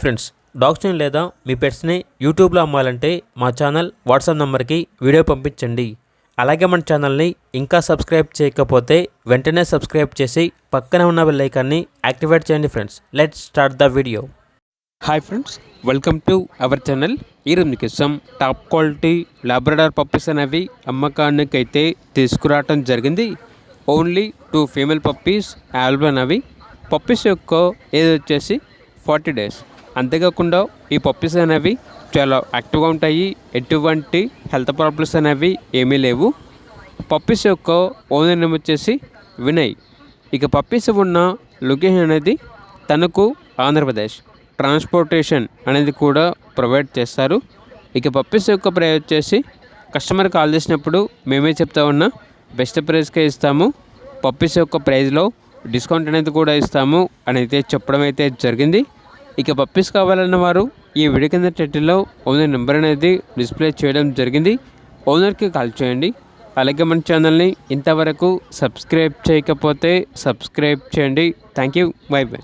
Friends, డాగ్స్ని లేదా మీ పెట్స్ని యూట్యూబ్లో అమ్మాలంటే మా ఛానల్ వాట్సాప్ నెంబర్కి వీడియో పంపించండి. అలాగే మన ఛానల్ని ఇంకా సబ్స్క్రైబ్ చేయకపోతే వెంటనే సబ్స్క్రైబ్ చేసి పక్కనే ఉన్న బెల్ ఐకాన్ని యాక్టివేట్ చేయండి. Friends, let's start the video. Hi friends, welcome to our channel. ఈరోజు మీకు టాప్ క్వాలిటీ లాబ్రడార్ పప్పీస్ అనేవి అమ్మకానికి అయితే తీసుకురావటం జరిగింది. ఓన్లీ 2 ఫీమేల్ పప్పీస్ అవైలబుల్ అనేవి. పప్పీస్ యొక్క ఏజ్ వచ్చేసి 40 days. అంతేకాకుండా ఈ పప్పీస్ అనేవి చాలా యాక్టివ్గా ఉంటాయి. ఎటువంటి హెల్త్ ప్రాబ్లమ్స్ అనేవి ఏమీ లేవు. పప్పీస్ యొక్క ఓనర్ నేమ్ వచ్చేసి వినయ్. ఇక పప్పీస్ ఉన్న లొకేషన్ అనేది తణుకు, ఆంధ్రప్రదేశ్. ట్రాన్స్పోర్టేషన్ అనేది కూడా ప్రొవైడ్ చేస్తారు. ఇక పప్పీస్ యొక్క ప్రైస్ వచ్చేసి కస్టమర్ కాల్ చేసినప్పుడు మేమే చెప్తా ఉన్నా బెస్ట్ ప్రైస్కే ఇస్తాము. పప్పీస్ యొక్క ప్రైస్లో డిస్కౌంట్ అనేది కూడా ఇస్తాము అని అయితే చెప్పడం అయితే జరిగింది. ఇక పప్పీస్ కావాలన్న వారు ఈ వీడియో కింద టైటిల్లో ఓనర్ నెంబర్ అనేది డిస్ప్లే చేయడం జరిగింది. ఓనర్కి కాల్ చేయండి. అలాగే మన ఛానల్ని ఇంతవరకు సబ్స్క్రైబ్ చేయకపోతే సబ్స్క్రైబ్ చేయండి. Thank you. By by.